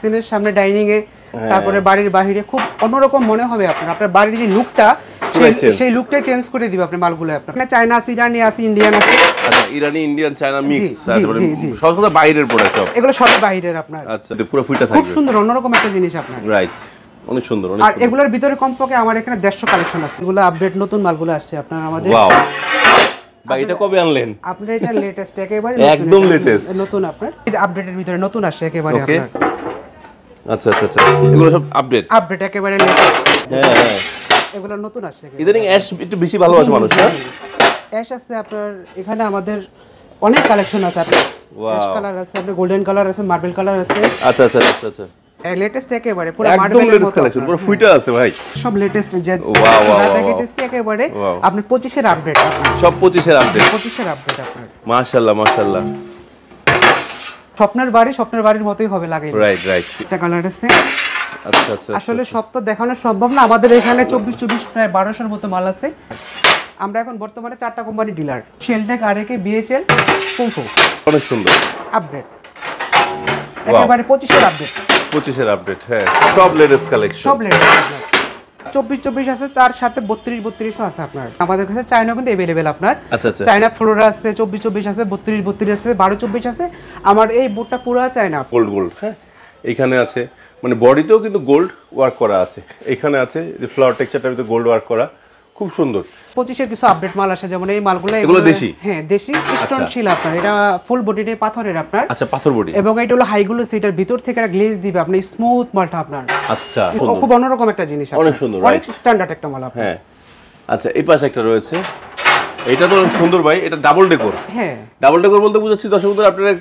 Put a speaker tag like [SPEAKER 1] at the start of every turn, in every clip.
[SPEAKER 1] সিনের সামনে ডাইনিং এ তারপরে বাড়ির বাইরে খুব অন্যরকম মনে হবে আপনার বাড়ির যে লুকটা সেই লুকটাই চেঞ্জ করে দিবে আপনি মালগুলো আপনার। এখানে চায়না আছে, ইরানি আছে, ইন্ডিয়ান আছে।
[SPEAKER 2] আচ্ছা, ইরানি ইন্ডিয়ান চায়না মিক্স, তারপরে সব বাইরের প্রোডাক্ট সব।
[SPEAKER 1] এগুলো সব বাইরের আপনার।
[SPEAKER 2] আচ্ছা, পুরো ফুইটা থাকবে।
[SPEAKER 1] খুব সুন্দর অন্যরকম একটা জিনিস আপনার।
[SPEAKER 2] রাইট, অনেক সুন্দর।
[SPEAKER 1] আর এগুলোর ভিতরে কমপক্ষে আমার এখানে 150 কালেকশন আছে। এগুলো আপডেট নতুন মালগুলো আসছে আপনার আমাদের।
[SPEAKER 2] ওয়াও ভাই, এটা কবে আনলেন?
[SPEAKER 1] আপনার এটা লেটেস্ট একেবারে
[SPEAKER 2] একদম লেটেস্ট
[SPEAKER 1] নতুন আপনার। এই যে আপডেটের ভিতরে নতুন আসছে একেবারে আপনার।
[SPEAKER 2] আচ্ছা আচ্ছা আচ্ছা, এগুলো সব আপডেট
[SPEAKER 1] একেবারে লেটেস্ট।
[SPEAKER 2] হ্যাঁ,
[SPEAKER 1] এগুলো নতুন আসছে।
[SPEAKER 2] ইদানিং অ্যাশ একটু বেশি ভালোবাসে মানুষ, না?
[SPEAKER 1] অ্যাশ আছে আপনার এখানে আমাদের অনেক কালেকশন আছে আপনার। অ্যাশ কালার আছে, আপনার গোল্ডেন কালার আছে, মার্বেল কালার আছে।
[SPEAKER 2] আচ্ছা আচ্ছা আচ্ছা আচ্ছা,
[SPEAKER 1] লেটেস্ট একেবারে পুরো
[SPEAKER 2] মার্বেলের লেটেস্ট কালেকশন, পুরো ফুইটা আছে ভাই।
[SPEAKER 1] সব লেটেস্ট যে
[SPEAKER 2] ওয়াও ওয়াও
[SPEAKER 1] দেখাইতেছি একেবারে আপনার 25 এর আপডেট আপনার।
[SPEAKER 2] সব 25 এর আপডেট।
[SPEAKER 1] 25 এর আপডেট আপনার।
[SPEAKER 2] মাশাআল্লাহ মাশাআল্লাহ,
[SPEAKER 1] স্বপ্নের বাড়ির মতোই হবে লাগে।
[SPEAKER 2] রাইট রাইট,
[SPEAKER 1] এটা কালার আছে।
[SPEAKER 2] আচ্ছা আচ্ছা,
[SPEAKER 1] আসলে সব তো দেখানো সম্ভব না, আমাদের এখানে 24 প্রায় 1200 মতো মাল আছে। আমরা এখন বর্তমানে 4টা company dealer, Sheltech, RAK, BHL, কুমফু।
[SPEAKER 2] অনেক সুন্দর
[SPEAKER 1] আপডেট একেবারে 25 এর আপডেট।
[SPEAKER 2] 25 এর আপডেট, হ্যাঁ সব লেটেস্ট কালেকশন,
[SPEAKER 1] সব লেটেস্ট আপনার। 24 আছে, তার সাথে 32 আছে আপনার। আমাদের কাছে চায়না কিন্তু अवेलेबल আপনার।
[SPEAKER 2] আচ্ছা আচ্ছা,
[SPEAKER 1] চায়না ফ্লোরা আছে, 24 আছে, 32 আছে, 12-24 আছে। আমার এই বোর্ডটা পুরো চায়না
[SPEAKER 2] গোল্ড। হ্যাঁ, এখানে আছে, মানে বডিতেও কিন্তু গোল্ড ওয়ার্ক করা আছে। এখানে আছে যে ফ্লাওয়ার টেক্সচারটার ভিতরে গোল্ড ওয়ার্ক করা, খুব সুন্দর।
[SPEAKER 1] 25 এর কিছু আপডেট মাল আসে, যেমন এই মালগুলো
[SPEAKER 2] এগুলো দেশি।
[SPEAKER 1] হ্যাঁ দেশি স্টোন শিল আপনার। এটা ফুল বডিতে পাথরের আপনার।
[SPEAKER 2] আচ্ছা, পাথর বডি,
[SPEAKER 1] এবং এটা হলো হাইগুলো সেটার ভিতর থেকে একটা গ্লেজ দিবে আপনি, স্মুথ মালটা আপনার।
[SPEAKER 2] আচ্ছা,
[SPEAKER 1] খুব অন্যরকম একটা জিনিস,
[SPEAKER 2] অনেক সুন্দর,
[SPEAKER 1] অনেক স্ট্যান্ডার্ড একটা মাল আপনার।
[SPEAKER 2] হ্যাঁ আচ্ছা, এই পাশে একটা রয়েছে, এটা তো অনেক সুন্দর ভাই। এটা ডাবল ডেকোর।
[SPEAKER 1] হ্যাঁ,
[SPEAKER 2] ডাবল ডেকোর বলতে বুঝাচ্ছি দর্শক বন্ধুরা, আপনারা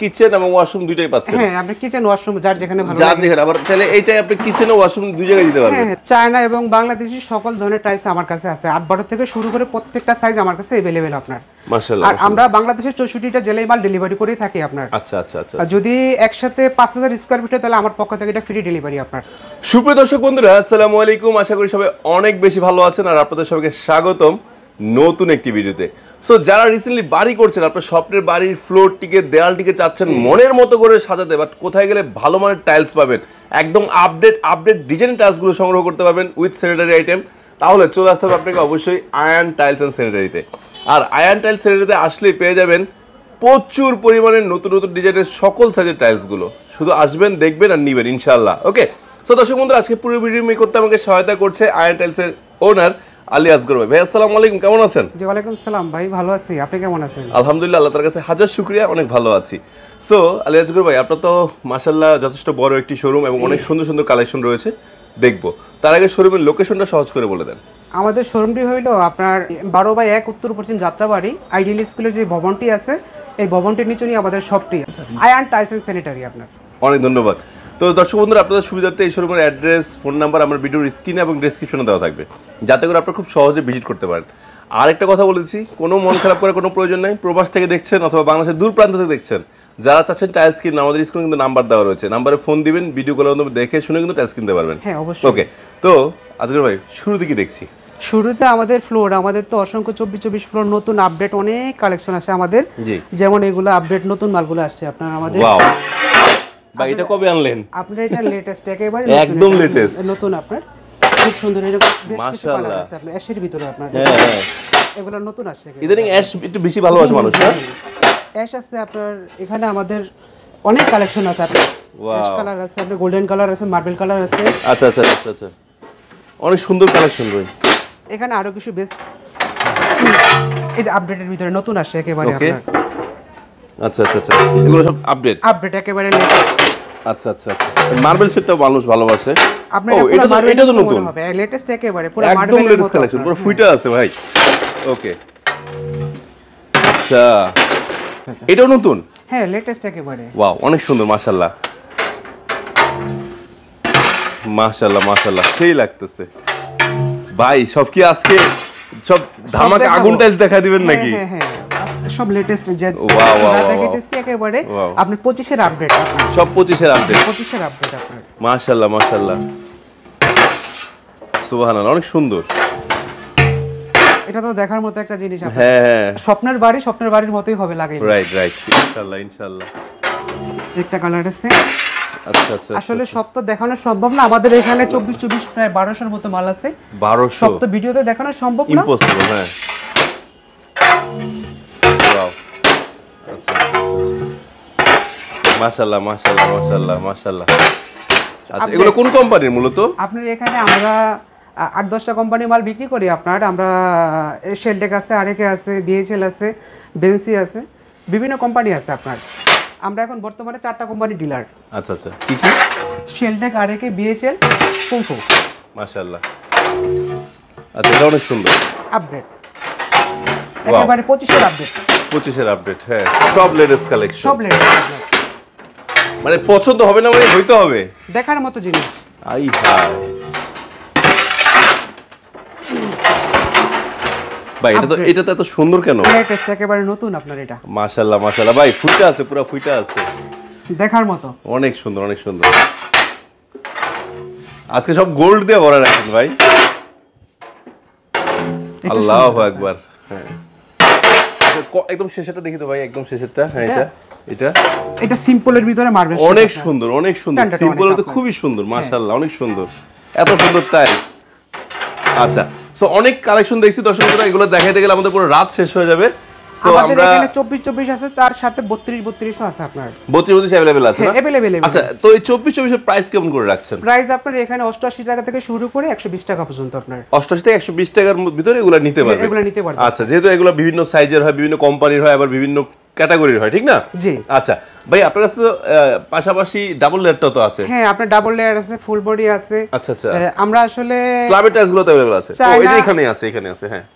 [SPEAKER 2] কিচেন এবং ওয়াশরুম দুইটাই পাচ্ছেন।
[SPEAKER 1] হ্যাঁ, আপনি কিচেন ওয়াশরুম যার যেখানে ভালো
[SPEAKER 2] লাগে, যার যেখানে। আবার তাহলে এইটাই আপনি কিচেন ও ওয়াশরুম দুই জায়গায় দিতে পারবেন।
[SPEAKER 1] হ্যাঁ, চায়না এবং বাংলাদেশি সকল ধরনের টাইলস আমার কাছে আছে। 8-12 থেকে শুরু করে প্রত্যেকটা সাইজ আমার কাছে अवेलेबल আপনার।
[SPEAKER 2] মাশাআল্লাহ।
[SPEAKER 1] আর আমরা বাংলাদেশের 64টা জেলায় মাল ডেলিভারি করে থাকি আপনার।
[SPEAKER 2] আচ্ছা আচ্ছা আচ্ছা,
[SPEAKER 1] আর যদি একসাথে 5000 স্কয়ার ফিট তাহলে আমার পক্ষ থেকে এটা ফ্রি ডেলিভারি আপনার।
[SPEAKER 2] সুপ্রিয় দর্শক বন্ধুরা, আসসালামু আলাইকুম। আশা করি সবাই অনেক বেশি ভালো আছেন, আর আপনাদের সবাইকে স্বাগতম নতুন একটি ভিডিওতে। সো যারা রিসেন্টলি বাড়ি করছেন, আপনার স্বপ্নের বাড়ির ফ্লোরটিকে, দেয়ালটিকে চাচ্ছেন মনের মতো করে সাজাতে, বাট কোথায় গেলে ভালো মানের টাইলস পাবেন, একদম আপডেট ডিজাইন টাইলসগুলো সংগ্রহ করতে পারবেন উইথ স্যানিটারি আইটেম, তাহলে চলে আসতে হবে আপনাকে অবশ্যই আয়ান টাইলস অ্যান্ড স্যানিটারিতে। আর আয়ান টাইলস স্যানিটারিতে আসলেই পেয়ে যাবেন প্রচুর পরিমাণে নতুন নতুন ডিজাইনের সকল সাইজের টাইলসগুলো। শুধু আসবেন, দেখবেন আর নিবেন ইনশাআল্লাহ। ওকে, সো দর্শক বন্ধুরা, আজকে পুরো ভিডিও মেক করতে আমাকে সহায়তা করছে আয়ান টাইলসের ওনার আলী আসগর ভাই। ভাই আসসালামু আলাইকুম, কেমন আছেন?
[SPEAKER 1] জি ওয়ালাইকুম সালাম ভাই, ভালো আছি, আপনি কেমন আছেন?
[SPEAKER 2] আলহামদুলিল্লাহ, আল্লাহ তার কাছে হাজার শুকরিয়া, অনেক ভালো আছি। সো আলী আসগর ভাই, আপনার তো মাশাআল্লাহ যথেষ্ট বড় একটি শোরুম এবং অনেক সুন্দর সুন্দর কালেকশন রয়েছে, দেখবো। তার আগে শোরুমের লোকেশনটা সহজ করে বলে দেন।
[SPEAKER 1] আমাদের শোরুমটি হইল আপনার 12/1 উত্তর পশ্চিম যাত্রাবাড়ি আইডিয়াল স্কুলের যে ভবনটি আছে, এই ভবনটির নিচে নিয়ে আমাদের শপটি আয়ান টাইলস এন্ড স্যানিটারি আপনার।
[SPEAKER 2] অনেক ধন্যবাদ। তো দর্শক বন্ধুরা, আপনাদের সুবিধার্থে এই শোরুমের অ্যাড্রেস, ফোন নাম্বার আমার ভিডিওর স্ক্রিনে এবং ডেসক্রিপশনে দেওয়া থাকবে, যাতে করে আপনারা খুব সহজে ভিজিট করতে পারেন। আর একটা কথা বলেছি, কোনো মন খারাপ করার কোনো প্রয়োজন নেই। প্রবাস থেকে দেখছেন অথবা বাংলাদেশের দূর প্রান্ত থেকে দেখছেন, যারা চাচ্ছেন টাইলস কিনবেন, আমাদের স্ক্রিনে কিন্তু নাম্বার দেওয়া রয়েছে, নাম্বারে ফোন দিবেন, ভিডিও কলের মাধ্যমে দেখে শুনে কিন্তু টাইলস কিনতে পারবেন।
[SPEAKER 1] হ্যাঁ অবশ্যই।
[SPEAKER 2] ওকে, তো আজকের ভাই শুরুতে কি দেখছি?
[SPEAKER 1] শুরুতে আমাদের আমাদের তো অসংখ্য 24 ফ্লোর নতুন আপডেট অনেক কালেকশন আছে আমাদের। যেমন এগুলো আপডেট নতুন মালগুলো আসছে আপনার আমাদের।
[SPEAKER 2] ওয়াও ভাই, এটা কবে আনলেন?
[SPEAKER 1] আপনার এটা লেটেস্ট একেবারে
[SPEAKER 2] একদম লেটেস্ট
[SPEAKER 1] নতুন আপনার। খুব সুন্দর, এরকম বেশ কিছু কালার আছে আপনার অ্যাশের ভিতরে আপনার। হ্যাঁ, এগুলো নতুন আসছে।
[SPEAKER 2] ইদানিং অ্যাশ একটু বেশি ভালোবাসে মানুষ, না?
[SPEAKER 1] অ্যাশ আছে আপনার এখানে আমাদের অনেক কালেকশন আছে আপনার। অ্যাশ কালার আছে, আপনার গোল্ডেন কালার আছে, মার্বেল কালার আছে।
[SPEAKER 2] আচ্ছা আচ্ছা আচ্ছা আচ্ছা, অনেক সুন্দর কালেকশন ভাই।
[SPEAKER 1] এখানে আরো কিছু বেশ এই যে আপডেটের ভিতরে নতুন আসছে একেবারে আপনার।
[SPEAKER 2] আচ্ছা আচ্ছা আচ্ছা, এগুলো সব আপডেট
[SPEAKER 1] একেবারে লেটেস্ট।
[SPEAKER 2] আচ্ছা আচ্ছা আচ্ছা, মার্বেল সেটটাও মানুষ ভালোবাসে।
[SPEAKER 1] আপনার
[SPEAKER 2] এটা তো নতুন
[SPEAKER 1] হবে, লেটেস্ট একেবারে পুরো
[SPEAKER 2] একদম লেটেস্ট কালেকশন, পুরো ফুইটা আছে ভাই। ওকে, আচ্ছা এটাও নতুন?
[SPEAKER 1] হ্যাঁ লেটেস্ট একেবারে।
[SPEAKER 2] ওয়াও, অনেক সুন্দর, মাশাআল্লাহ মাশাআল্লাহ মাশাআল্লাহ, সেই লাগতেছে ভাই। সব কি আজকে সব ধামাকা আগুন টাইলস দেখা দিবেন নাকি?
[SPEAKER 1] হ্যাঁ হ্যাঁ, সব লেটেস্ট যে
[SPEAKER 2] ওয়াও ওয়াও
[SPEAKER 1] দেখাইতেছি একেবারে আপনি 25 এর আপডেট আপনার।
[SPEAKER 2] সব 25 এর আপডেট।
[SPEAKER 1] 25 এর আপডেট আপনার।
[SPEAKER 2] মাশাআল্লাহ মাশাআল্লাহ, সুবহানাল্লাহ, অনেক সুন্দর।
[SPEAKER 1] এটা তো দেখার মতো একটা জিনিস আপনার।
[SPEAKER 2] হ্যাঁ হ্যাঁ,
[SPEAKER 1] স্বপ্নের বাড়ির মতোই হবে লাগে।
[SPEAKER 2] রাইট রাইট, ইনশাআল্লাহ ইনশাআল্লাহ।
[SPEAKER 1] একটা কালার আছে।
[SPEAKER 2] আচ্ছা আচ্ছা
[SPEAKER 1] আসলে সব তো দেখানো সম্ভব না, আমাদের এখানে 24 প্রায় 1200-এর মতো মাল আছে।
[SPEAKER 2] 1200
[SPEAKER 1] সব তো ভিডিওতে দেখানো সম্ভব না,
[SPEAKER 2] ইম্পসিবল। হ্যাঁ, ওয়াও, আচ্ছা মাশাআল্লাহ মাশাআল্লাহ মাশাআল্লাহ মাশাআল্লাহ। আচ্ছা, এগুলো কোন কোম্পানির মূলত?
[SPEAKER 1] আপনার এখানে আমরা 8-10টা কোম্পানি মাল বিক্রি করি আপনার। আমরা শেলটেক আছে, আরেকে আছে, বিএইচএল আছে, বেনসি আছে, বিভিন্ন কোম্পানি আছে আপনার। আমরা এখন বর্তমানে 4টা কোম্পানি ডিলার।
[SPEAKER 2] আচ্ছা আচ্ছা, কি কি?
[SPEAKER 1] শেলটেক, আরেকে, বিএইচএল, কুমফু।
[SPEAKER 2] মাশাআল্লাহ। আচ্ছা, এটা অনেক সুন্দর
[SPEAKER 1] আপডেট, একেবারে 25-এর আপডেট।
[SPEAKER 2] 25-এর আপডেট, হ্যাঁ, সব লেটেস্ট কালেকশন,
[SPEAKER 1] সব লেটেস্ট।
[SPEAKER 2] মানে পছন্দ হবে না মানে হইতে হবে,
[SPEAKER 1] দেখার মতো জিনিস।
[SPEAKER 2] আই হাই ভাই, এটা তো এত সুন্দর কেন?
[SPEAKER 1] লেটেস্ট, একেবারে নতুন আপনার এটা।
[SPEAKER 2] মাশাআল্লাহ মাশাআল্লাহ ভাই, ফুটা আছে, পুরো ফুটা আছে,
[SPEAKER 1] দেখার মতো,
[SPEAKER 2] অনেক সুন্দর অনেক সুন্দর। আজকে সব গোল্ড দিয়ে ভরা রাখেন ভাই, আল্লাহু আকবার। হ্যাঁ, একদম শেষেরটা দেখি তো ভাই, একদম শেষেরটা। হ্যাঁ, এটা
[SPEAKER 1] সিম্পলের ভিতরে মার্বেল,
[SPEAKER 2] অনেক সুন্দর অনেক সুন্দর, সিম্পল তো খুবই সুন্দর, মাশাআল্লাহ অনেক সুন্দর, এত সুন্দর টাইলস। আচ্ছা, সো অনেক কালেকশন দেখছি দর্শকরা, এগুলো দেখাইতে গেলে আমাদের পুরো রাত শেষ হয়ে যাবে। সো
[SPEAKER 1] আমরা এখানে 24 আছে, তার সাথে 32 আছে আপনার।
[SPEAKER 2] 32 अवेलेबल আছে না?
[SPEAKER 1] अवेलेबल।
[SPEAKER 2] আচ্ছা, তো এই 24 এর প্রাইস কেমন করে রাখছেন?
[SPEAKER 1] প্রাইস আপনার এখানে 88 টাকা থেকে শুরু করে 120 টাকা পর্যন্ত আপনার।
[SPEAKER 2] 88 থেকে 120 টাকার ভিতরে এগুলো নিতে পারবে।
[SPEAKER 1] এগুলো নিতে পারবে।
[SPEAKER 2] আচ্ছা, যেহেতু এগুলো বিভিন্ন সাইজের হয়, বিভিন্ন কোম্পানির হয়, আবার বিভিন্ন ক্যাটাগরির হয়, ঠিক না?
[SPEAKER 1] জি।
[SPEAKER 2] আচ্ছা ভাই, আপনার কাছে তো পাশাপাশি ডাবল লেয়ারটাও তো আছে।
[SPEAKER 1] হ্যাঁ, আপনার ডাবল লেয়ার আছে, ফুল বডি আছে।
[SPEAKER 2] আচ্ছা আচ্ছা,
[SPEAKER 1] আমরা আসলে
[SPEAKER 2] স্ল্যাবের টাইলসগুলো তো अवेलेबल আছে। তো এটা এখানে আছে, হ্যাঁ।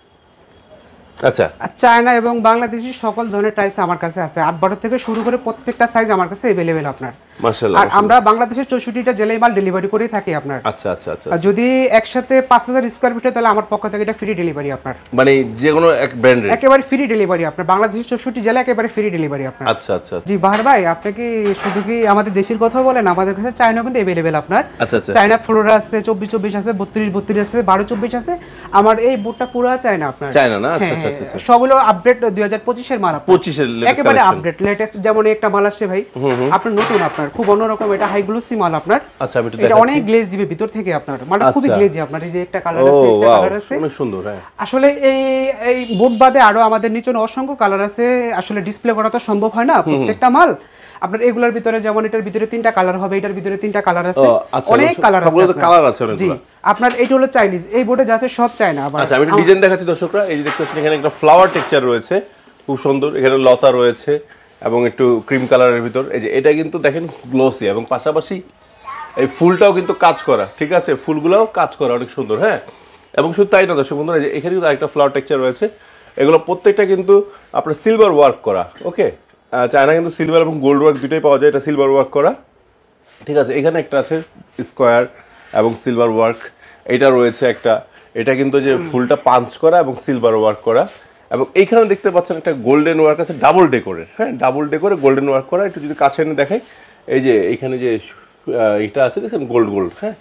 [SPEAKER 2] আচ্ছা,
[SPEAKER 1] চায়না এবং বাংলাদেশি সকল ধরনের টাইলস আমার কাছে আছে। 8-12 থেকে শুরু করে প্রত্যেকটা সাইজ আমার কাছে अवेलेबल আপনার।
[SPEAKER 2] মাশাআল্লাহ।
[SPEAKER 1] আর আমরা বাংলাদেশের 64টা জেলায় মাল ডেলিভারি করে থাকি আপনার।
[SPEAKER 2] আচ্ছা আচ্ছা আচ্ছা,
[SPEAKER 1] আর যদি একসাথে 5000 স্কয়ার ফিট তাহলে আমার পক্ষ থেকে এটা ফ্রি ডেলিভারি আপনার।
[SPEAKER 2] মানে যে কোনো এক ব্র্যান্ডের
[SPEAKER 1] একেবারে ফ্রি ডেলিভারি আপনার, বাংলাদেশের 64 জেলা একেবারে ফ্রি ডেলিভারি আপনার।
[SPEAKER 2] আচ্ছা আচ্ছা।
[SPEAKER 1] জি বাহার ভাই, আপনি কি শুধু কি আমাদের দেশের কথা বলেন? আমাদের কাছে চায়না কিন্তু अवेलेबल আপনার।
[SPEAKER 2] আচ্ছা আচ্ছা,
[SPEAKER 1] চায়না ফ্লোরা আছে, 24 আছে, 32 আছে, 12-24 আছে। আমার এই বোর্ডটা পুরো চায়না আপনার।
[SPEAKER 2] চায়না না? আচ্ছা আচ্ছা আচ্ছা,
[SPEAKER 1] সবগুলো আপডেট 2025 এর মাল আপনার।
[SPEAKER 2] 25 এর লেটেস্ট
[SPEAKER 1] একেবারে আপডেট লেটেস্ট। যেমন একটা মাল আসছে ভাই আপনার, নতুন আপনার, খুব অন্যরকম, এটা হাই গ্লোসি মাল আপনার।
[SPEAKER 2] আচ্ছা, আমি একটু
[SPEAKER 1] এটা অনেক গ্লেজ দিবে ভিতর থেকে আপনার, মালটা খুবই গ্লেজি আপনার। এই যে একটা কালার আছে, একটা কালার আছে,
[SPEAKER 2] অনেক সুন্দর। হ্যাঁ,
[SPEAKER 1] আসলে এই বোর্ড বাদে আরো আমাদের নিচে অসংখ্য কালার আছে, আসলে ডিসপ্লে করা তো সম্ভব হয় না প্রত্যেকটা মাল আপনার। এগুলোর ভিতরে যেমন এটার ভিতরে 3টা কালার হবে, এটার ভিতরে 3টা কালার আছে, অনেক কালার আছে।
[SPEAKER 2] সবগুলো কালার আছে অনেকগুলো।
[SPEAKER 1] জি, আপনার এটা হলো চাইনিজ, এই বোর্ডে যাচ্ছে সব চায়না। আবার
[SPEAKER 2] আচ্ছা, আমি একটু ডিজাইন দেখাচ্ছি দর্শকরা। এই যে দেখতে পাচ্ছেন এখানে একটা ফ্লাওয়ার টেক্সচার রয়েছে, খুব সুন্দর। এখানে লতা রয়েছে এবং একটু ক্রিম কালারের ভিতর। এই যে এটা কিন্তু দেখেন গ্লসি, এবং পাশাপাশি এই ফুলটাও কিন্তু কাজ করা, ঠিক আছে, ফুলগুলোও কাজ করা অনেক সুন্দর। হ্যাঁ, এবং শুধু তাই না দর্শক বন্ধুরা, যে এখানে কিন্তু আরেকটা ফ্লাওয়ার টেক্সচার রয়েছে। এগুলো প্রত্যেকটা কিন্তু আপনার সিলভার ওয়ার্ক করা। ওকে, চায়না কিন্তু সিলভার এবং গোল্ড ওয়ার্ক দুটোই পাওয়া যায়, এটা সিলভার ওয়ার্ক করা, ঠিক আছে। এখানে একটা আছে স্কোয়ার এবং সিলভার ওয়ার্ক, এটা রয়েছে একটা, এটা কিন্তু যে ফুলটা পাঞ্চ করা এবং সিলভার ওয়ার্ক করা। এবং এইখানে দেখতে পাচ্ছেন একটা গোল্ডেন ওয়ার্ক আছে ডাবল ডেকোরের। হ্যাঁ, ডাবল ডেকোরে গোল্ডেন ওয়ার্ক করা। একটু যদি কাছে এনে দেখাই, এই যে এইখানে যে এটা আছে দেখছেন গোল্ড। হ্যাঁ,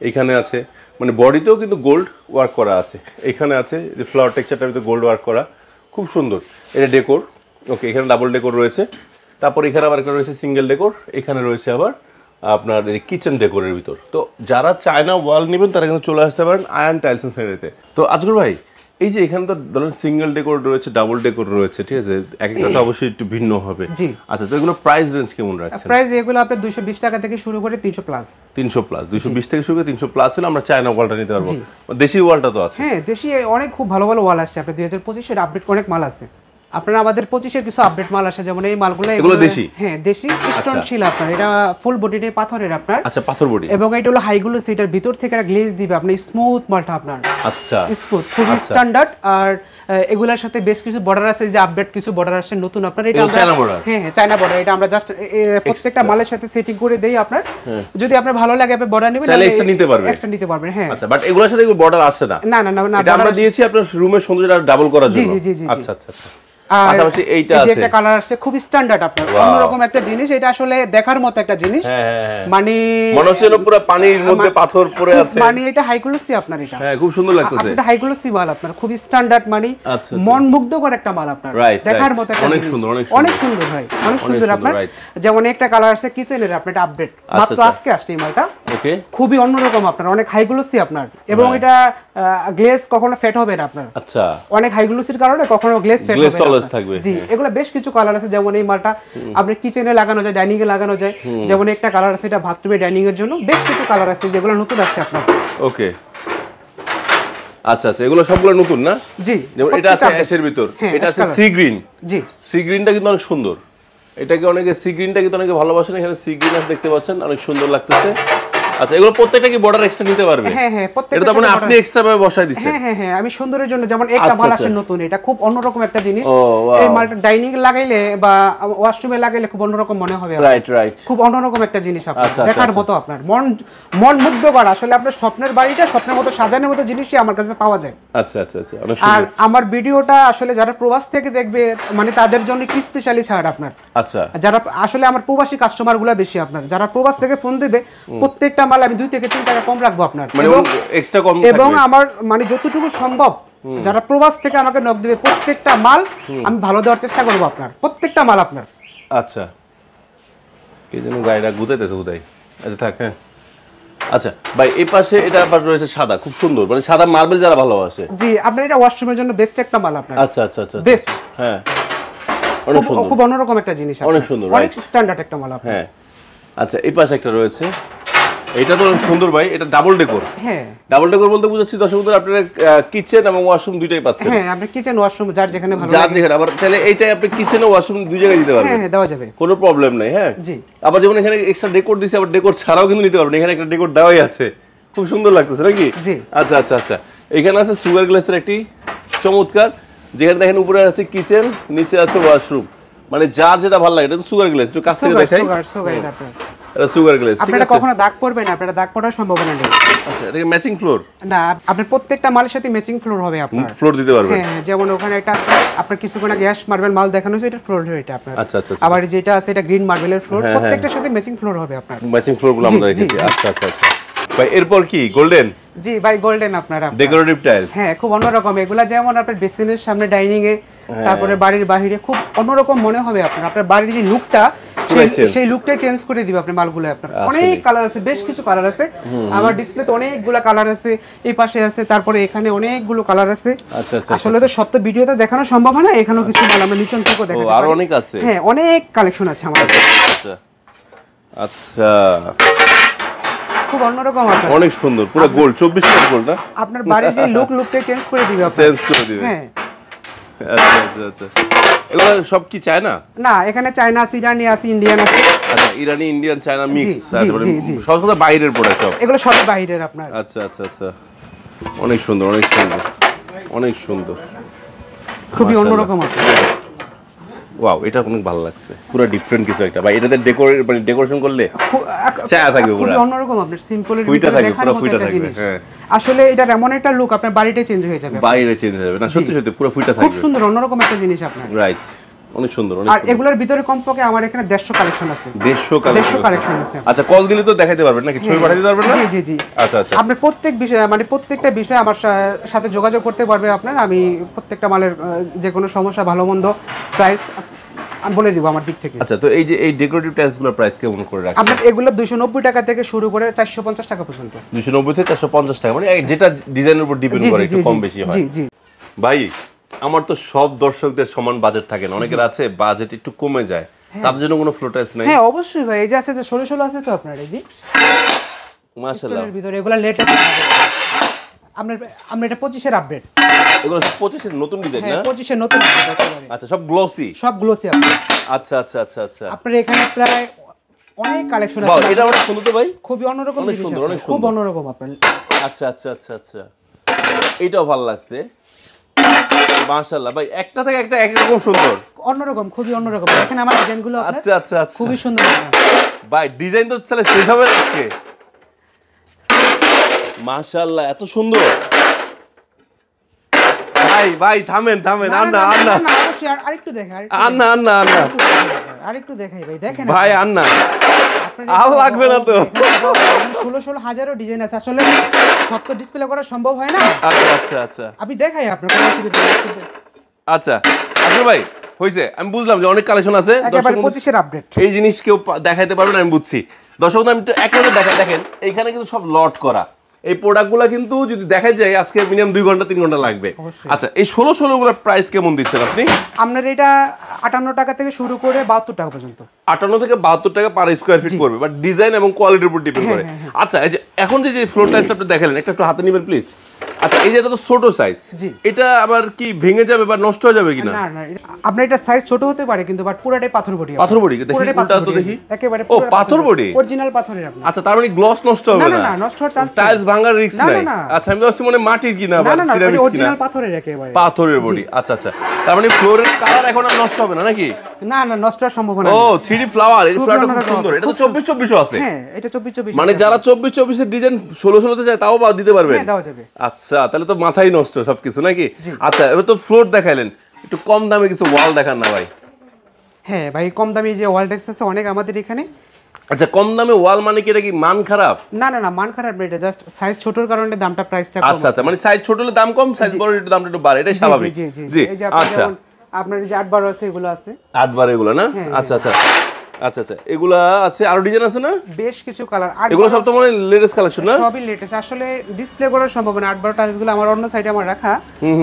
[SPEAKER 2] এইখানে আছে, মানে বডিতেও কিন্তু গোল্ড ওয়ার্ক করা আছে। এখানে আছে যে ফ্লাওয়ার টেক্সচারটার ভিতরে গোল্ড ওয়ার্ক করা, খুব সুন্দর। এটা ডেকোর। ওকে, এখানে ডাবল ডেকোর রয়েছে। তারপর এখানে আবার একটা রয়েছে সিঙ্গেল ডেকোর। এখানে রয়েছে আবার আপনার এই কিচেন ডেকোরের ভিতর। তো যারা চায়না ওয়াল নেবেন তারা কিন্তু চলে আসতে পারেন আয়ান টাইলস এন্ড স্যানিটারিতে। তো আজগর ভাই, এই যে এখানে তো ধরুন সিঙ্গেল ডেকোর রয়েছে, ডাবল ডেকোর রয়েছে, ঠিক আছে, এক একটা তো অবশ্যই একটু ভিন্ন হবে।
[SPEAKER 1] জি।
[SPEAKER 2] আচ্ছা, তো এগুলো প্রাইস রেঞ্জ কেমন রাখছেন?
[SPEAKER 1] প্রাইস এগুলো আপনি 220 টাকা থেকে শুরু করে 300 প্লাস।
[SPEAKER 2] 300 প্লাস, 220 থেকে শুরু করে 300 প্লাস হলে আমরা চায়না ওয়ালটা নিতে পারবো। দেশি ওয়ালটা তো আছে।
[SPEAKER 1] হ্যাঁ, দেশি অনেক খুব ভালো ভালো ওয়াল আসছে আপনার। 2025 এর আপডেট অনেক মাল আছে আপনার। আমাদের 25 এর কিছু আপডেট মাল আসে, যেমন এই মালগুলো,
[SPEAKER 2] এগুলো দেশি।
[SPEAKER 1] হ্যাঁ, দেশি স্টোন শিল আপনার। এটা ফুল বডিতে পাথরের আপনার।
[SPEAKER 2] আচ্ছা, পাথর বডি,
[SPEAKER 1] এবং এটা হলো হাইগুলো, সেটার ভিতর থেকে একটা গ্লেজ দিবে আপনি, স্মুথ মালটা আপনার।
[SPEAKER 2] আচ্ছা,
[SPEAKER 1] স্মুথ, খুবই স্ট্যান্ডার্ড। আর এগুলোর সাথে বেশ কিছু বর্ডার আছে, যে আপডেট কিছু বর্ডার আছে নতুন আপনার। এটা আমরা
[SPEAKER 2] চায়না বর্ডার।
[SPEAKER 1] হ্যাঁ, চায়না বর্ডার। এটা আমরা জাস্ট প্রত্যেকটা মালের সাথে সেটিং করে দেই আপনার। যদি আপনার ভালো লাগে আপনি বর্ডার নেবেন,
[SPEAKER 2] তাহলে এক্সট্রা নিতে পারবেন।
[SPEAKER 1] এক্সট্রা নিতে পারবেন, হ্যাঁ।
[SPEAKER 2] আচ্ছা, বাট এগুলোর সাথে বর্ডার আসে না?
[SPEAKER 1] না না না,
[SPEAKER 2] এটা আমরা দিয়েছি আপনার রুমের সৌন্দর্যটা ডাবল করার জন্য।
[SPEAKER 1] জি জি জি।
[SPEAKER 2] আচ্ছা আচ্ছা আচ্ছা। পাশাপাশি এইটা
[SPEAKER 1] এই যে
[SPEAKER 2] আছে
[SPEAKER 1] একটা কালার আছে খুব স্ট্যান্ডার্ড আপনার অন্যরকম একটা জিনিস, এটা আসলে দেখার মতো একটা জিনিস। মানে
[SPEAKER 2] মনে হচ্ছে যেন পুরো পানির মধ্যে পাথর পড়ে আছে,
[SPEAKER 1] মানে এটা হাই গ্লোসি আপনার, এটা
[SPEAKER 2] হ্যাঁ খুব সুন্দর লাগতেছে।
[SPEAKER 1] এটা হাই গ্লোসি মাল আপনার, খুব স্ট্যান্ডার্ড, মানে মন মুগ্ধকর একটা মাল আপনার, দেখার মতো একটা
[SPEAKER 2] অনেক
[SPEAKER 1] জিনিস।
[SPEAKER 2] সুন্দর,
[SPEAKER 1] অনেক সুন্দর ভাই, অনেক সুন্দর আপনার। যেমন একটা কালার আছে কিচেনের আপনার, এটা আপডেট মাত্র আজকে আসছে এই মালটা। ওকে, খুবই অন্যরকম আপনার, অনেক হাই গ্লোসি আপনার, এবং এটা গ্লেজ কখনো ফেট হবে না আপনার।
[SPEAKER 2] আচ্ছা,
[SPEAKER 1] অনেক হাই গ্লোসির কারণে কখনো গ্লেজ ফেট হবে
[SPEAKER 2] না।
[SPEAKER 1] জি, এগুলো বেশ কিছু কালার আছে। যেমন এই মালটা আপনি কিচেনে লাগানো যায়, ডাইনিং এ লাগানো যায়। যেমন একটা কালার আছে এটা বাথরুমে ডাইনিং এর জন্য। বেশ কিছু কালার আছে যেগুলো নতুন আসছে আপনার।
[SPEAKER 2] ওকে, আচ্ছা আচ্ছা, এগুলো সবগুলো নতুন না?
[SPEAKER 1] জি,
[SPEAKER 2] যেমন এটা আছে অ্যাশের ভিতর, এটা আছে সি গ্রিন।
[SPEAKER 1] জি,
[SPEAKER 2] সি গ্রিনটা কিন্তু অনেক সুন্দর। এটাকে অনেকে সি গ্রিনটা কিন্তু অনেকে ভালোবাসেন। এখানে সি গ্রিন আছে, দেখতে পাচ্ছেন, অনেক সুন্দর লাগতেছে। আচ্ছা, এগুলো প্রত্যেকটা কি বর্ডার এক্সট্রা নিতে পারবে?
[SPEAKER 1] হ্যাঁ হ্যাঁ,
[SPEAKER 2] প্রত্যেকটা। এটা তো মানে আপনি এক্সট্রা ভাবে বসায় দিছেন?
[SPEAKER 1] হ্যাঁ হ্যাঁ হ্যাঁ, আমি সুন্দরের জন্য। যেমন একটা মাল আছে নতুন, এটা খুব অন্যরকম একটা জিনিস। এই মালটা ডাইনিং এ লাগাইলে বা ওয়াশরুমে লাগাইলে খুব অন্যরকম মনে হবে।
[SPEAKER 2] রাইট রাইট,
[SPEAKER 1] খুব অন্যরকম একটা জিনিস আপনার, দেখার মতো আপনার, মন মুগ্ধ করা। আসলে আপনার স্বপ্নের বাড়িটা স্বপ্নের মতো সাজানোর মতো জিনিসই আমার কাছে পাওয়া যায়।
[SPEAKER 2] আচ্ছা আচ্ছা আচ্ছা, অনেক সুন্দর।
[SPEAKER 1] আর আমার ভিডিওটা আসলে যারা প্রবাস থেকে দেখবে, মানে তাদের জন্য কি স্পেশালি ছাড় আপনার।
[SPEAKER 2] আচ্ছা,
[SPEAKER 1] যারা আসলে আমার প্রবাসী কাস্টমার গুলো বেশি আপনার, যারা প্রবাস থেকে ফোন দিবে, প্রত্যেকটা মাল আমি 2 থেকে 3 টাকা কম রাখবো আপনার,
[SPEAKER 2] এক্সট্রা কম।
[SPEAKER 1] এবং আমার মানে যতটুকু সম্ভব যারা প্রবাস থেকে আমাকে নক দিবে, প্রত্যেকটা মাল আমি ভালো দেওয়ার চেষ্টা করবো আপনার, প্রত্যেকটা মাল আপনার।
[SPEAKER 2] আচ্ছা, কে যেন গাড়িটা গুতাইতেছে বোধহয়। আচ্ছা থাক, হ্যাঁ। আচ্ছা ভাই, এই পাশে এটা আবার রয়েছে সাদা, খুব সুন্দর, মানে সাদা মার্বেল যারা ভালোবাসে।
[SPEAKER 1] জি, আপনার এটা ওয়াশরুমের জন্য বেস্ট একটা মাল আপনার।
[SPEAKER 2] আচ্ছা আচ্ছা আচ্ছা,
[SPEAKER 1] বেস্ট,
[SPEAKER 2] হ্যাঁ, অনেক সুন্দর,
[SPEAKER 1] খুব অন্যরকম একটা জিনিস,
[SPEAKER 2] অনেক সুন্দর,
[SPEAKER 1] অনেক স্ট্যান্ডার্ড একটা মাল আপনার।
[SPEAKER 2] হ্যাঁ। আচ্ছা, এই পাশে একটা রয়েছে, এটা তো অনেক সুন্দর ভাই, এটা ডাবল ডেকোর।
[SPEAKER 1] হ্যাঁ,
[SPEAKER 2] ডাবল ডেকোর বলতে বুঝাচ্ছি দর্শক বন্ধুরা, আপনারা কিচেন এবং ওয়াশরুম দুইটাই পাচ্ছেন।
[SPEAKER 1] হ্যাঁ, আপনি কিচেন ওয়াশরুম যার যেখানে ভালো
[SPEAKER 2] যার যেখানে, আবার তাহলে এইটাই আপনি কিচেন ও ওয়াশরুম দুই জায়গায় দিতে পারবেন।
[SPEAKER 1] হ্যাঁ, দেওয়া যাবে,
[SPEAKER 2] কোনো প্রবলেম নাই। হ্যাঁ
[SPEAKER 1] জি।
[SPEAKER 2] আবার যেমন এখানে এক্সট্রা ডেকোর দিয়েছে, আবার ডেকোর ছাড়াও কিন্তু নিতে পারবেন। এখানে একটা ডেকোর দেওয়াই আছে, খুব সুন্দর লাগতেছে নাকি?
[SPEAKER 1] জি।
[SPEAKER 2] আচ্ছা আচ্ছা আচ্ছা, এখানে আছে সুগার গ্লাসের একটি চমৎকার, যেখানে দেখেন উপরে আছে কিচেন, নিচে আছে ওয়াশরুম, মানে যার যেটা ভালো লাগে। এটা তো সুগার গ্লাস, একটু কাছ থেকে দেখাই।
[SPEAKER 1] সুগার আপনার,
[SPEAKER 2] এটা সুগার গ্লাস, ঠিক
[SPEAKER 1] আপনারা
[SPEAKER 2] আছে।
[SPEAKER 1] কখনো দাগ পড়বে না, আপনারা দাগ পড়ার সম্ভাবনা নেই।
[SPEAKER 2] আচ্ছা, এটা ম্যাচিং ফ্লোর
[SPEAKER 1] না, আপনার প্রত্যেকটা মালের সাথে ম্যাচিং ফ্লোর হবে আপনার।
[SPEAKER 2] ফ্লোর দিতে পারবেন?
[SPEAKER 1] হ্যাঁ, যেমন ওখানে একটা আপনার কিছুক্ষণ আগে অ্যাশ মার্বেল মাল দেখানো হয়েছে, এটা ফ্লোর হবে এটা আপনার।
[SPEAKER 2] আচ্ছা আচ্ছা,
[SPEAKER 1] আবার যেটা আছে এটা গ্রিন মার্বেলের ফ্লোর, প্রত্যেকটার সাথে ম্যাচিং ফ্লোর হবে আপনার।
[SPEAKER 2] ম্যাচিং ফ্লোর গুলো আমরা রেখেছি। আচ্ছা আচ্ছা আচ্ছা ভাই, এরপর কি গোল্ডেন?
[SPEAKER 1] জি ভাই, গোল্ডেন আপনারা
[SPEAKER 2] ডেকোরেটিভ টাইলস।
[SPEAKER 1] হ্যাঁ, খুব অন্যরকম এগুলা। যেমন আপনার বেসিনের সামনে, ডাইনিং এ, তারপরে বাড়ির বাইরে খুব অন্যরকম মনে হবে আপনার। আপনার বাড়ির যে লুকটা, সেই লুকটাই চেঞ্জ করে দিবে আপনার মালগুলো আপনার। অনেক কালার আছে, বেশ কিছু কালার আছে আমার ডিসপ্লেতে, অনেকগুলো কালার আছে। এই পাশে আছে, তারপরে এখানে অনেকগুলো কালার আছে।
[SPEAKER 2] আচ্ছা আচ্ছা,
[SPEAKER 1] আসলে তো সব তো ভিডিওতে দেখানো সম্ভব হয় না, এখানেও কিছু মাল আমরা নিচন থেকে দেখাতে পারি।
[SPEAKER 2] আর অনেক আছে।
[SPEAKER 1] হ্যাঁ, অনেক কালেকশন আছে আমাদের।
[SPEAKER 2] আচ্ছা আচ্ছা,
[SPEAKER 1] খুব অন্যরকম আপনার,
[SPEAKER 2] অনেক সুন্দর, পুরো গোল্ড, 24 ক্যারেট গোল্ড না?
[SPEAKER 1] আপনার বাড়ির যে লুকটাই চেঞ্জ করে দিবে আপনার।
[SPEAKER 2] চেঞ্জ করে দিবে।
[SPEAKER 1] হ্যাঁ।
[SPEAKER 2] আচ্ছা আচ্ছা আচ্ছা, এগুলো সব কি চায়না?
[SPEAKER 1] না, এখানে চায়না আছে, ইরানি আছে, ইন্ডিয়ান আছে।
[SPEAKER 2] আচ্ছা, ইরানি ইন্ডিয়ান চায়না মিক্স,
[SPEAKER 1] জি,
[SPEAKER 2] তারপরে
[SPEAKER 1] জি।
[SPEAKER 2] সব কথা বাইরের প্রোডাক্ট সব।
[SPEAKER 1] এগুলো সব বাইরের আপনার।
[SPEAKER 2] আচ্ছা আচ্ছা আচ্ছা, অনেক সুন্দর, অনেক সুন্দর, অনেক সুন্দর,
[SPEAKER 1] খুবই অন্যরকম আপনার।
[SPEAKER 2] ওয়াও, এটা অনেক ভালো লাগছে, পুরো ডিফারেন্ট কিছু একটা ভাই। এটাতে ডেকোরেশন করলে চায়া থাকবে, পুরো
[SPEAKER 1] খুবই অন্যরকম আপনার, সিম্পলের
[SPEAKER 2] ফুইটা
[SPEAKER 1] ভিতরে
[SPEAKER 2] থাকবে,
[SPEAKER 1] দেখার
[SPEAKER 2] পুরো
[SPEAKER 1] মতো
[SPEAKER 2] ফুইটা
[SPEAKER 1] একটা
[SPEAKER 2] থাকবে।
[SPEAKER 1] জিনিস।
[SPEAKER 2] হ্যাঁ,
[SPEAKER 1] আসলে এটা এমন একটা লুক আপনার বাড়িটাই চেঞ্জ হয়ে যাবে,
[SPEAKER 2] বাইরে চেঞ্জ হয়ে যাবে না, সত্যি সত্যি পুরো ফুইটা
[SPEAKER 1] খুব
[SPEAKER 2] থাকবে।
[SPEAKER 1] সুন্দর অন্যরকম একটা জিনিস আপনার।
[SPEAKER 2] রাইট, অনেক সুন্দর, অনেক
[SPEAKER 1] আর
[SPEAKER 2] সুন্দর।
[SPEAKER 1] এগুলোর ভিতরে কমপক্ষে আমার এখানে 150 কালেকশন আছে।
[SPEAKER 2] 150
[SPEAKER 1] কালেকশন আছে।
[SPEAKER 2] আচ্ছা, কল দিলে তো দেখাইতে পারবেন নাকি? ছবি পাঠাতে পারবেন না?
[SPEAKER 1] জি জি জি।
[SPEAKER 2] আচ্ছা আচ্ছা,
[SPEAKER 1] আপনার প্রত্যেক বিষয়, মানে প্রত্যেকটা বিষয় আমার সাথে যোগাযোগ করতে পারবে আপনার। আমি প্রত্যেকটা মালের যে কোনো সমস্যা, ভালো মন্দ, প্রাইস আমি বলে দিব আমার দিক থেকে।
[SPEAKER 2] আচ্ছা, তো এই যে এই ডেকোরেটিভ টাইলসগুলোর প্রাইস কেমন করে রাখছেন?
[SPEAKER 1] আপনার এগুলো 290 টাকা থেকে শুরু করে 450 টাকা পর্যন্ত।
[SPEAKER 2] 290 থেকে 450 টাকা, মানে যেটা ডিজাইনের উপর ডিপেন্ড করে, একটু কম বেশি হয়।
[SPEAKER 1] জি জি
[SPEAKER 2] ভাই, আমার তো সব দর্শকদের সমান বাজেট থাকে না, অনেকের আছে বাজেট একটু কমে যায়, তার জন্য কোনো ফ্লো টাইলস নাই?
[SPEAKER 1] হ্যাঁ, অবশ্যই ভাই, এই যে আছে তো 16 আছে তো আপনার, এই যে
[SPEAKER 2] মাশাআল্লাহ,
[SPEAKER 1] এর ভিতরে এগুলা লেটেস্ট আপনার। আমরা এটা 25 এর আপডেট,
[SPEAKER 2] এগুলো 25 এর নতুন ডিজাইন
[SPEAKER 1] হ্যাঁ
[SPEAKER 2] না?
[SPEAKER 1] 25 এর নতুন আপডেট একেবারে।
[SPEAKER 2] আচ্ছা, সব গ্লসি?
[SPEAKER 1] সব গ্লোসি আপনার।
[SPEAKER 2] আচ্ছা আচ্ছা আচ্ছা আচ্ছা,
[SPEAKER 1] আপনার এখানে প্রায় অনেক কালেকশন
[SPEAKER 2] বাহ,
[SPEAKER 1] আছে।
[SPEAKER 2] এটা অনেক সুন্দর তো ভাই,
[SPEAKER 1] খুবই অন্যরকম
[SPEAKER 2] অনেক
[SPEAKER 1] জিনিস
[SPEAKER 2] সুন্দর,
[SPEAKER 1] আপনার,
[SPEAKER 2] অনেক
[SPEAKER 1] খুব
[SPEAKER 2] সুন্দর।
[SPEAKER 1] অন্যরকম আপনার।
[SPEAKER 2] আচ্ছা আচ্ছা আচ্ছা আচ্ছা, এইটাও ভালো লাগছে, মাশাআল্লাহ ভাই, একটা থেকে একটা একরকম সুন্দর,
[SPEAKER 1] অন্যরকম, খুবই অন্যরকম। এখানে আমার ডিজাইনগুলো আপনার
[SPEAKER 2] আচ্ছা আচ্ছা আচ্ছা
[SPEAKER 1] খুবই সুন্দর আপনার।
[SPEAKER 2] ভাই, ডিজাইন তো তাহলে শেষ হবে না আজকে। মাশাআল্লাহ, এত সুন্দর, এত ভাই ভাই থামেন থামেন, আর না আর না
[SPEAKER 1] অবশ্যই আরেকটু দেখে
[SPEAKER 2] আর না আর না আর না
[SPEAKER 1] আরেকটু দেখাই ভাই, দেখেন
[SPEAKER 2] ভাই আর না আর লাগবে না তো।
[SPEAKER 1] 16 হাজারও ডিজাইন আছে, আসলে সব তো ডিসপ্লে করা সম্ভব হয় না।
[SPEAKER 2] আচ্ছা আচ্ছা আচ্ছা
[SPEAKER 1] আমি দেখাই আপনার কোনো অসুবিধা নেই।
[SPEAKER 2] আচ্ছা আচ্ছা ভাই হইছে, আমি বুঝলাম যে অনেক কালেকশন আছে,
[SPEAKER 1] একেবারে 25 এর আপডেট।
[SPEAKER 2] এই জিনিস কেউ দেখাইতে পারবে না, আমি বুঝছি। দর্শক আমি একটু এক নজর দেখেন এইখানে কিন্তু সব লট করা, এই প্রোডাক্টগুলো কিন্তু যদি দেখা যায় আজকে মিনিমাম 2 ঘন্টা 3 ঘন্টা লাগবে। আচ্ছা এই 16 গুলোর প্রাইস কেমন দিচ্ছেন আপনি?
[SPEAKER 1] আপনার এটা 58 টাকা থেকে শুরু করে 72 টাকা পর্যন্ত।
[SPEAKER 2] 58 থেকে 72 টাকা পার স্কয়ার ফিট পড়বে, বাট ডিজাইন এবং কোয়ালিটির উপর ডিপেন্ড করে। আচ্ছা এই যে এখন যে ফ্লোর টাইলসটা আপনি দেখালেন, একটা একটু হাতে নেবেন প্লিজ। আচ্ছা এই যে এটা তো ছোট সাইজ, এটা আবার কি ভেঙে যাবে বা নষ্ট হয়ে যাবে কিনা?
[SPEAKER 1] না না, আপনার এটা সাইজ ছোট হতে পারে কিন্তু বাট পুরোটাই পাথর বডি।
[SPEAKER 2] পাথর বডি দেখি, উল্টা তো দেখি
[SPEAKER 1] একেবারে
[SPEAKER 2] ও পাথর বডি,
[SPEAKER 1] অরিজিনাল পাথরের আপনার।
[SPEAKER 2] আচ্ছা তার মানে গ্লস নষ্ট হবে না?
[SPEAKER 1] না না, নষ্ট হওয়ার চান্স নেই,
[SPEAKER 2] টাইলস ভাঙার রিস্ক নাই। আচ্ছা আমি ভাবছি মানে মাটির কিনা বা সিরামিক কিনা।
[SPEAKER 1] অরিজিনাল পাথরের একেবারে
[SPEAKER 2] পাথরের বডি। আচ্ছা আচ্ছা তার মানে ফ্লোরের কালার এখন আর নষ্ট হবে না নাকি?
[SPEAKER 1] না না, নষ্ট হওয়ার সম্ভাবনা
[SPEAKER 2] ও
[SPEAKER 1] নেই।
[SPEAKER 2] 3D ফ্লাওয়ার, এই ফ্লাওয়ারটা খুব সুন্দর। এটা তো 24-24 আছে।
[SPEAKER 1] হ্যাঁ এটা 24-24,
[SPEAKER 2] মানে যারা 24-24 এর ডিজাইন 16 তে চায় তাও বা দিতে পারবেন?
[SPEAKER 1] হ্যাঁ দেওয়া যাবে।
[SPEAKER 2] আচ্ছা তাহলে তো মাথাই নষ্ট সবকিছু নাকি? আচ্ছা এবার তো ফ্লোর দেখাইলেন, একটু কম দামে কিছু ওয়াল দেখান না ভাই।
[SPEAKER 1] হ্যাঁ ভাই, কম দামি যে ওয়াল টাইলস আছে অনেক আমাদের এখানে।
[SPEAKER 2] আচ্ছা কম দামে ওয়াল মানে কি, এটা কি মান খারাপ?
[SPEAKER 1] না না না, মান খারাপ না, এটা জাস্ট সাইজ ছোটর কারণে দামটা প্রাইসটা কম।
[SPEAKER 2] আচ্ছা আচ্ছা মানে সাইজ ছোট হলে দাম কম, সাইজ বড় হলে দামটা একটু বাড়ে, এটাই স্বাভাবিক।
[SPEAKER 1] জি
[SPEAKER 2] জি
[SPEAKER 1] এই যে আপনার
[SPEAKER 2] আচ্ছা
[SPEAKER 1] যেমন আপনার এই যে 8-12 আছে, এগুলো আছে
[SPEAKER 2] 8-12 এগুলো না? আচ্ছা আচ্ছা আচ্ছা আচ্ছা এগুলা আছে, আরো ডিজাইন আছে না?
[SPEAKER 1] বেশ কিছু কালার।
[SPEAKER 2] এগুলো সব তো মানে লেটেস্ট কালেকশন না?
[SPEAKER 1] সবই লেটেস্ট, আসলে ডিসপ্লে করার সম্ভব না। 8-12 টাইলস গুলো আমার অন্য সাইডে আমার রাখা,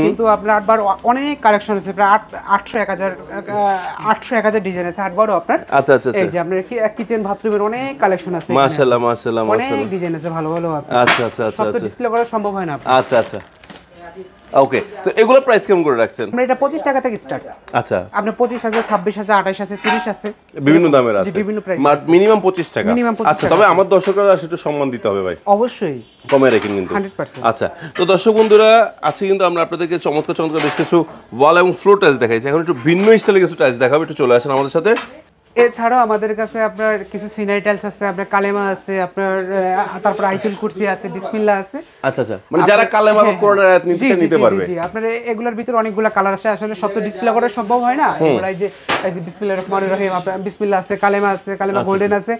[SPEAKER 1] কিন্তু আপনার 8-12 অনেক কালেকশন আছে, প্রায় 800-1000 ডিজাইন আছে 8-12 আপনার।
[SPEAKER 2] আচ্ছা আচ্ছা
[SPEAKER 1] এই যে আপনার কিচেন বাথরুমের অনেক কালেকশন আছে,
[SPEAKER 2] মাশাআল্লাহ মাশাআল্লাহ
[SPEAKER 1] অনেক
[SPEAKER 2] মাশাআল্লাহ
[SPEAKER 1] ডিজাইন আছে ভালো ভালো।
[SPEAKER 2] আচ্ছা আচ্ছা আচ্ছা
[SPEAKER 1] সব তো ডিসপ্লে করা সম্ভব হয় না।
[SPEAKER 2] আচ্ছা আচ্ছা ওকে, তো এগুলোর প্রাইস কেমন করে রাখছেন?
[SPEAKER 1] আমরা এটা 25 টাকা থেকে স্টার্ট।
[SPEAKER 2] আচ্ছা
[SPEAKER 1] আপনি 25,000, 26,000, 28,000, 30 আছে,
[SPEAKER 2] বিভিন্ন দামের আছে,
[SPEAKER 1] বিভিন্ন প্রাইস,
[SPEAKER 2] মিনিমাম 25 টাকা।
[SPEAKER 1] মিনিমাম 25
[SPEAKER 2] আচ্ছা তবে আমার দর্শকরা একটু সম্মান দিতে হবে ভাই,
[SPEAKER 1] অবশ্যই
[SPEAKER 2] কমে রাখেন কিন্তু
[SPEAKER 1] 100%।
[SPEAKER 2] আচ্ছা তো দর্শক বন্ধুরা আজকে কিন্তু আমরা আপনাদেরকে চমৎকার চমৎকার বেশ কিছু ওয়াল এবং ফ্লোর টাইলস দেখাইছি, এখন একটু ভিন্ন স্টাইলের কিছু টাইলস দেখাবো, একটু চলে আসেন আমাদের সাথে।
[SPEAKER 1] এছাড়াও আমাদের কাছে আপনার কিছু সিনারি টাইলস আছে, আপনার কালেমা আছে, আপনার তারপর আইতুল কুরসি আছে, বিসমিল্লাহ আছে।
[SPEAKER 2] আচ্ছা আচ্ছা মানে যারা কালেমা বা কোরআনের আয়াত নিতে পারবে।
[SPEAKER 1] জি আপনার এগুলোর ভিতরে অনেকগুলো কালার আছে, আসলে সব তো ডিসপ্লে করা সম্ভব হয় না। এগুলো এই যে বিসমিল্লাহির রহমানির রহিম, আপনার বিসমিল্লাহ আছে, কালেমা গোল্ডেন আছে।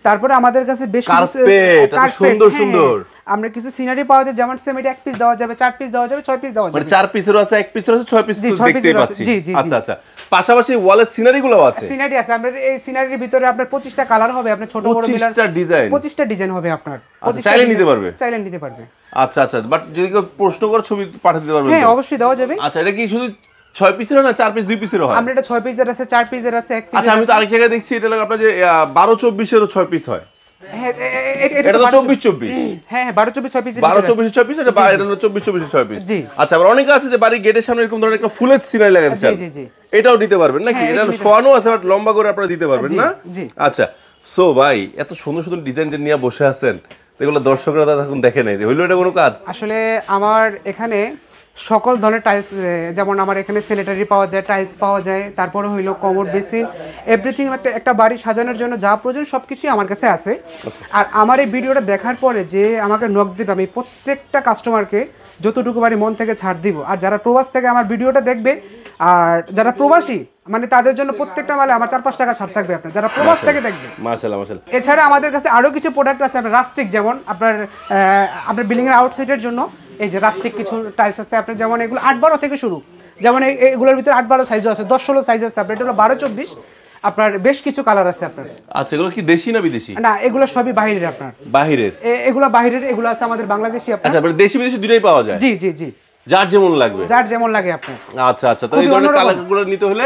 [SPEAKER 1] তারপরে আমাদের কাছে বেশ
[SPEAKER 2] কার্পেট সুন্দর সুন্দর,
[SPEAKER 1] আমরা কিছু সিনারি পাওয়া যায়, যেমন সেম এটা 1 পিস দেওয়া যাবে, 4 পিস দেওয়া যাবে, 6 পিস দেওয়া যাবে।
[SPEAKER 2] মানে 4 পিসেরও আছে, 1 পিসেরও আছে, 6 পিস দেখতেই পাচ্ছি।
[SPEAKER 1] জি জি
[SPEAKER 2] আচ্ছা আচ্ছা পাশাপাশি ওয়ালের সিনারিগুলো আছে,
[SPEAKER 1] সিনারি আছে। আমরা এই সিনারির ভিতরে আপনার 25টা কালার হবে, আপনার ছোট বড় মিলার
[SPEAKER 2] 25টা ডিজাইন,
[SPEAKER 1] 25টা ডিজাইন হবে আপনার।
[SPEAKER 2] চাইলে নিতে পারবে,
[SPEAKER 1] চাইলে নিতে পারবে।
[SPEAKER 2] আচ্ছা আচ্ছা বাট যদি কেউ প্রশ্ন করে ছবি পাঠিয়ে দিতে পারবে?
[SPEAKER 1] হ্যাঁ অবশ্যই দেওয়া যাবে।
[SPEAKER 2] আচ্ছা এটা কি শুধু 6 পিসের না 4 পিস 2 পিসের হয়?
[SPEAKER 1] আমরা এটা 6 পিসের আছে, 4 পিসের আছে, 1 পিস।
[SPEAKER 2] আচ্ছা আমি তো আরেক জায়গায় দেখছি এটা লাগে আপনার যে 12-24 এরও 6 পিস হয়।
[SPEAKER 1] হ্যাঁ
[SPEAKER 2] এটা তো 24-24।
[SPEAKER 1] হ্যাঁ 12-24 6 পিস,
[SPEAKER 2] 12-24 6 পিস, এটা 24-24 6 পিস। আচ্ছা আবার অনেকে আছে যে বাড়ির গেটের সামনে এরকম ধরনের একটা ফুলের সিনারি লাগাতে চান, জি জি এটাও দিতে পারবেন নাকি? এটা শোয়ানো আছে বাট লম্বা করে আপনারা দিতে পারবেন না? আচ্ছা সো ভাই এত সুন্দর সুন্দর ডিজাইন যে নিয়ে বসে আছেন, এগুলো দর্শকরা এখন দেখে নাই, হইলো এটা কোনো কাজ?
[SPEAKER 1] আসলে আমার এখানে সকল ধরনের টাইলস, যেমন আমার এখানে স্যানিটারি পাওয়া যায়, টাইলস পাওয়া যায়, তারপরে হইলো কমোড, বেসিন, এভরিথিং। একটা বাড়ি সাজানোর জন্য যা প্রয়োজন সবকিছুই আমার কাছে আছে। আর আমার এই ভিডিওটা দেখার পরে যে আমাকে নক দিবে, আমি প্রত্যেকটা কাস্টমারকে যতটুকু বাড়ি মন থেকে ছাড় দিব। আর যারা প্রবাস থেকে আমার ভিডিওটা দেখবে, আর যারা প্রবাসী মানে তাদের জন্য প্রত্যেকটা মালে আমার 4-5 টাকা ছাড় থাকবে আপনার যারা প্রবাস থেকে দেখবে।
[SPEAKER 2] মাশাআল্লাহ মাশাআল্লাহ।
[SPEAKER 1] এছাড়া আমাদের কাছে আরো কিছু প্রোডাক্ট আছে, আপনার রাস্টিক, যেমন আপনার বিল্ডিং এর আউটসাইডের জন্য এই যে রাস্টিক কিছু টাইলস আছে আপনার, যেমন এগুলো 8-12 থেকে শুরু, যেমন এগুলোর ভিতরে 8-12 সাইজও আছে, 10-16 সাইজ আছে আপনার। এটা হলো 12-24, আপনার বেশ কিছু কালার আছে আপনার।
[SPEAKER 2] আচ্ছা এগুলো কি দেশি না বিদেশি?
[SPEAKER 1] না এগুলো সবই বাইরের আপনার।
[SPEAKER 2] বাইরের?
[SPEAKER 1] এগুলো বাইরের, এগুলো আছে আমাদের বাংলাদেশি আপনার।
[SPEAKER 2] আচ্ছা দেশি বিদেশি দুটোই পাওয়া যায়?
[SPEAKER 1] জি জি জি,
[SPEAKER 2] যার যেমন লাগবে,
[SPEAKER 1] যার যেমন লাগে আপনার।
[SPEAKER 2] আচ্ছা আচ্ছা তো এই ধরনের কালারগুলো নিতে হলে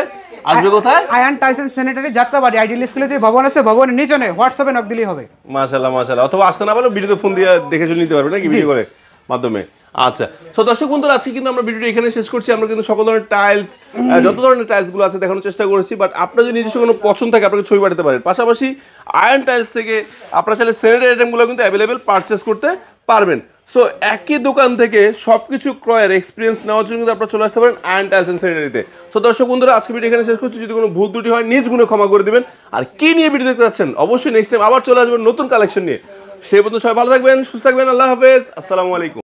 [SPEAKER 2] আসবে কোথায়?
[SPEAKER 1] Ayan tiles and sanitary, Jatrabari, ideal স্কুলে যে ভবন আছে, ভবনের নিচে হোয়াটসঅ্যাপে নক দিলেই হবে।
[SPEAKER 2] মাশাআল্লাহ মাশাআল্লাহ, অথবা আসতে না পারলে ভিডিওতে ফোন দিয়ে দেখে শুনে নিতে পারবে নাকি ভিডিও করে মাধ্যমে। আচ্ছা তো দর্শক বন্ধুরা আজকে কিন্তু আমরা ভিডিওটা এখানে শেষ করছি। আমরা কিন্তু সকল ধরনের টাইলস, যত ধরনের টাইলসগুলো আছে দেখানোর চেষ্টা করেছি, বাট আপনার যদি নিজস্ব কোনো পছন্দ থাকে আপনাকে ছবি পাঠাতে পারেন। পাশাপাশি আয়রন টাইলস থেকে আপনারা চাইলে স্যানিটারি আইটেমগুলো কিন্তু অ্যাভেলেবেল পারচেস করতে পারবেন। সো একই দোকান থেকে সবকিছু ক্রয়ের এক্সপিরিয়েন্স নেওয়ার জন্য কিন্তু আপনারা চলে আসতে পারেন আয়রন টাইলস এন্ড স্যানিটারিতে। সো দর্শক বন্ধুরা আজকে ভিডিও এখানে শেষ করছি। যদি কোনো ভুল ত্রুটি হয় নিজ গুণে ক্ষমা করে দিবেন। আর কি নিয়ে ভিডিও দেখতে যাচ্ছেন অবশ্যই নেক্সট টাইম আবার চলে আসবেন নতুন কালেকশন নিয়ে। সেই পর্যন্ত সবাই ভালো থাকবেন, সুস্থ থাকবেন। আল্লাহ হাফেজ, আসসালামু আলাইকুম।